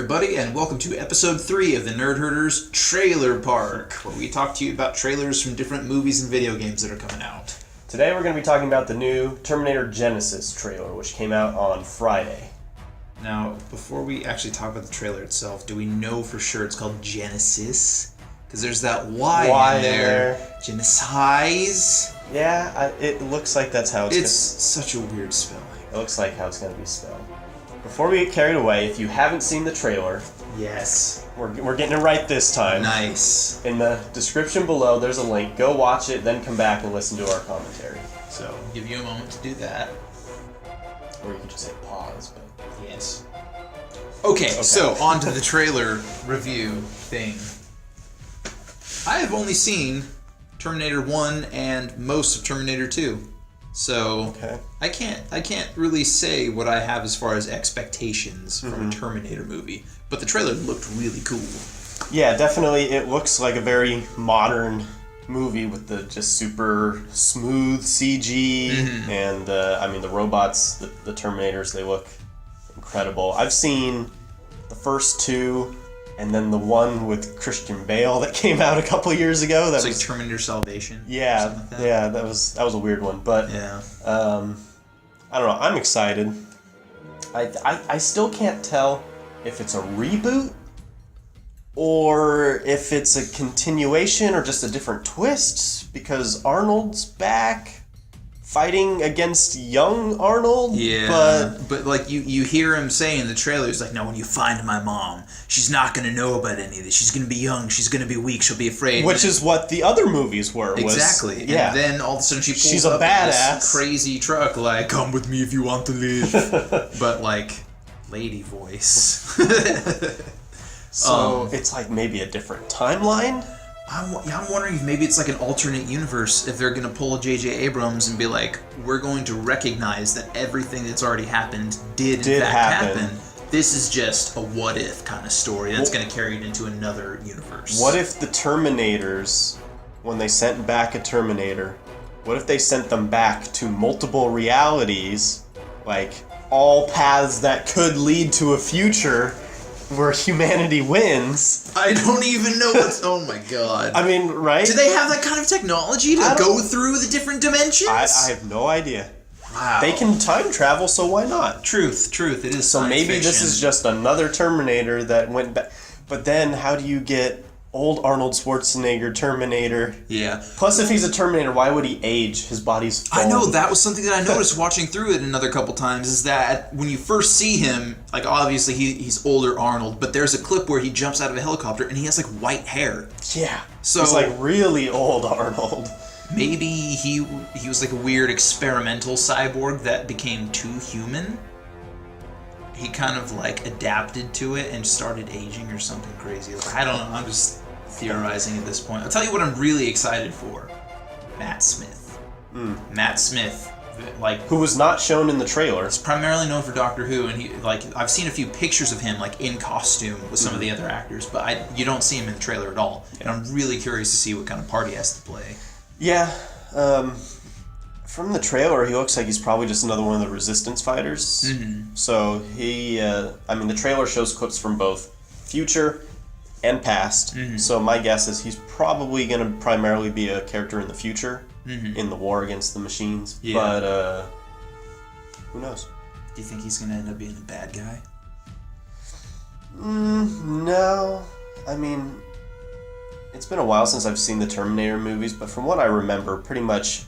everybody, and welcome to episode 3 of the Nerd Herders Trailer Park, where we talk to you about trailers from different movies and video games that are coming out. Today we're going to be talking about the new Terminator Genisys trailer, which came out on Friday. Now, before we actually talk about the trailer itself, do we know for sure it's called Genisys? Because there's that Y in there. Genisys? Yeah, it looks like that's how it's such a weird spelling. It looks like how it's going to be spelled. Before we get carried away, if you haven't seen the trailer, yes, we're getting it right this time. Nice. In the description below, there's a link. Go watch it, then come back and listen to our commentary. So, I'll give you a moment to do that. Or you can just hit pause, but... Yes. Okay, so on to the trailer review thing. I have only seen Terminator 1 and most of Terminator 2. So I can't really say what I have as far as expectations from a Terminator movie, but the trailer looked really cool. Yeah, definitely. It looks like a very modern movie with the just super smooth CG, and I mean the robots, the Terminators, they look incredible. I've seen the first two, and then the one with Christian Bale that came out a couple of years ago. That was like Terminator Salvation. Yeah, or something like that. Yeah, that was a weird one, but yeah. I don't know. I'm excited. I still can't tell if it's a reboot or if it's a continuation or just a different twist, because Arnold's back fighting against young Arnold. Yeah, but like you hear him say in the trailer, he's like, "No, when you find my mom, she's not gonna know about any of this. She's gonna be young. She's gonna be weak. She'll be afraid." Which is what the other movies were. Exactly. Yeah. And then all of a sudden she's a up badass. In this crazy truck, like, "Come with me if you want to live," but like, lady voice. So it's like maybe a different timeline. I'm wondering if maybe it's like an alternate universe, if they're going to pull J.J. Abrams and be like, we're going to recognize that everything that's already happened did in fact happen. This is just a what-if kind of story that's going to carry it into another universe. What if the Terminators, when they sent back a Terminator, what if they sent them back to multiple realities, like all paths that could lead to a future where humanity wins? I don't even know what's... Oh my god. I mean, right? Do they have that kind of technology to go through the different dimensions? I have no idea. Wow. They can time travel, so why not? Truth. It is so science maybe fiction. This is just another Terminator that went back. But then how do you get old Arnold Schwarzenegger Terminator? Yeah. Plus, if he's a Terminator, why would he age? His body's foam. I know, that was something that I noticed watching through it another couple times, is that when you first see him, like, obviously he's older Arnold, but there's a clip where he jumps out of a helicopter and he has, like, white hair. Yeah. So he's, like, really old Arnold. Maybe he was, like, a weird experimental cyborg that became too human. He kind of, like, adapted to it and started aging or something crazy. I don't know, I'm just theorizing at this point. I'll tell you what I'm really excited for. Matt Smith. Matt Smith, like, who was not shown in the trailer. He's primarily known for Doctor Who, and he, like, I've seen a few pictures of him, like, in costume with some of the other actors, but you don't see him in the trailer at all. And I'm really curious to see what kind of part he has to play. Yeah, from the trailer, he looks like he's probably just another one of the Resistance fighters. So he, I mean, the trailer shows clips from both future and past. So my guess is he's probably going to primarily be a character in the future, in the war against the machines. Yeah. But who knows? Do you think he's going to end up being a bad guy? No. I mean, it's been a while since I've seen the Terminator movies, but from what I remember, pretty much,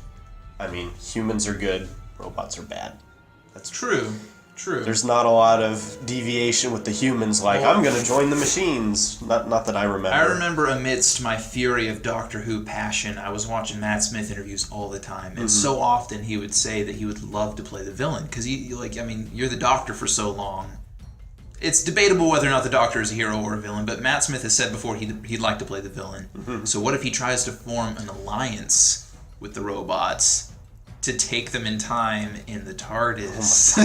I mean, humans are good, robots are bad. That's true. There's not a lot of deviation with the humans, like, I'm going to join the machines. Not that I remember. I remember amidst my fury of Doctor Who passion, I was watching Matt Smith interviews all the time, and so often he would say that he would love to play the villain, because you're the Doctor for so long. It's debatable whether or not the Doctor is a hero or a villain, but Matt Smith has said before he'd like to play the villain. So what if he tries to form an alliance with the robots to take them in time in the TARDIS?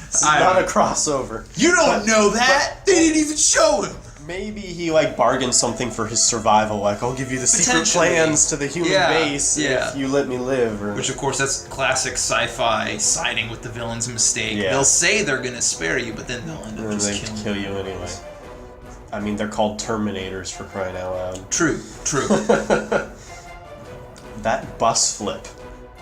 It's not a crossover. You don't know that! They didn't even show him! Maybe he like bargained something for his survival, like I'll give you the secret Potentially. plans to the human base if you let me live. Or... Which, of course, that's classic sci-fi siding with the villain's mistake. Yeah. They'll say they're gonna spare you, but then they'll end up just killing kill you anyway. I mean, they're called Terminators for crying out loud. True. That bus flip.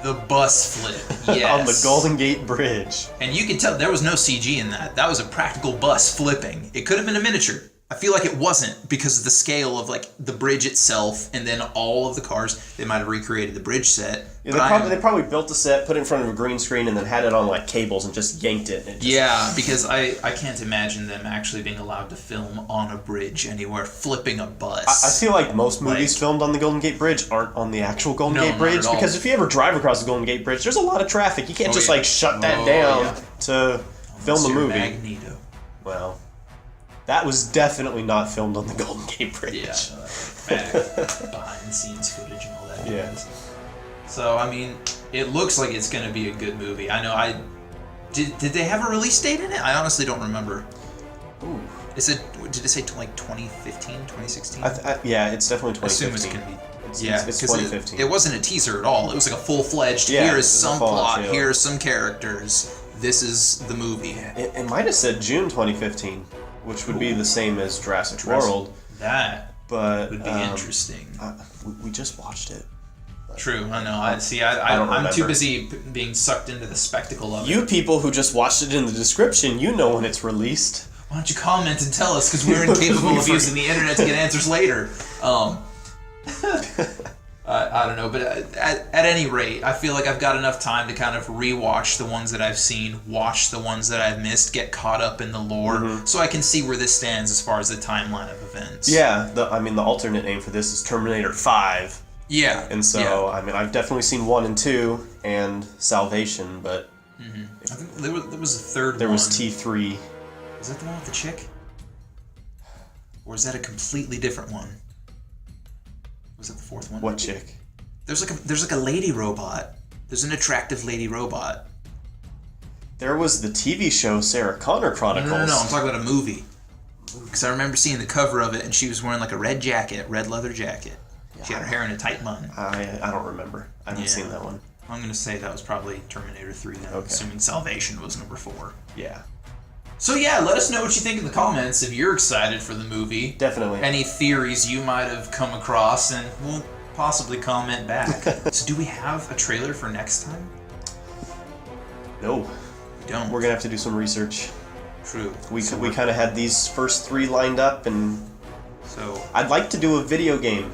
The bus flip, yes. On the Golden Gate Bridge. And you can tell there was no CG in that. That was a practical bus flipping. It could have been a miniature. I feel like it wasn't because of the scale of like the bridge itself and then all of the cars. They might have recreated the bridge set. Yeah, they probably built a set, put it in front of a green screen, and then had it on like cables and just yanked it. And Yeah, because I can't imagine them actually being allowed to film on a bridge anywhere, flipping a bus. I feel like most movies filmed on the Golden Gate Bridge aren't on the actual Golden Gate Bridge, because if you ever drive across the Golden Gate Bridge, there's a lot of traffic. You can't just like shut that down to film a movie. Magneto. Well, that was definitely not filmed on the Golden Gate Bridge. Yeah, behind the scenes footage and all that. Yeah. So I mean, it looks like it's going to be a good movie. I know. Did they have a release date in it? I honestly don't remember. Ooh. Did it say like 2015, 2016? Yeah, it's definitely 2015. I assume it's going to be. It's 2015. It wasn't a teaser at all. It was like a full-fledged, here is some plot, here are some characters, this is the movie. It might have said June 2015, which would be the same as Jurassic World. That would be interesting. We just watched it. True, I know. I'm too busy being sucked into the spectacle of it. You people who just watched it in the description, you know when it's released. Why don't you comment and tell us, because we're incapable of using the internet to get answers later. I don't know, but at any rate, I feel like I've got enough time to kind of rewatch the ones that I've seen, watch the ones that I've missed, get caught up in the lore, so I can see where this stands as far as the timeline of events. Yeah, the alternate name for this is Terminator 5. Yeah. And so, I mean, I've definitely seen 1 and 2 and Salvation, but... I think there was a third one. There was T3. Is that the one with the chick? Or is that a completely different one? Was that the fourth one? What chick? There's like a lady robot. There's an attractive lady robot. There was the TV show Sarah Connor Chronicles. No. I'm talking about a movie. Because I remember seeing the cover of it, and she was wearing like a red leather jacket. Yeah, she had her hair in a tight bun. I don't remember. I haven't seen that one. I'm going to say that was probably Terminator 3 then, assuming Salvation was number 4. Yeah. So yeah, let us know what you think in the comments if you're excited for the movie. Definitely. Any theories you might have come across, and we'll possibly comment back. So do we have a trailer for next time? No. We don't. We're going to have to do some research. True. We kind of had these first 3 lined up, and so I'd like to do a video game,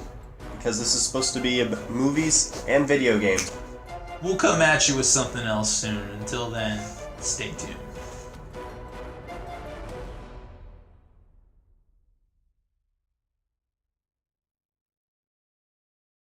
because this is supposed to be movies and video game. We'll come at you with something else soon. Until then, stay tuned.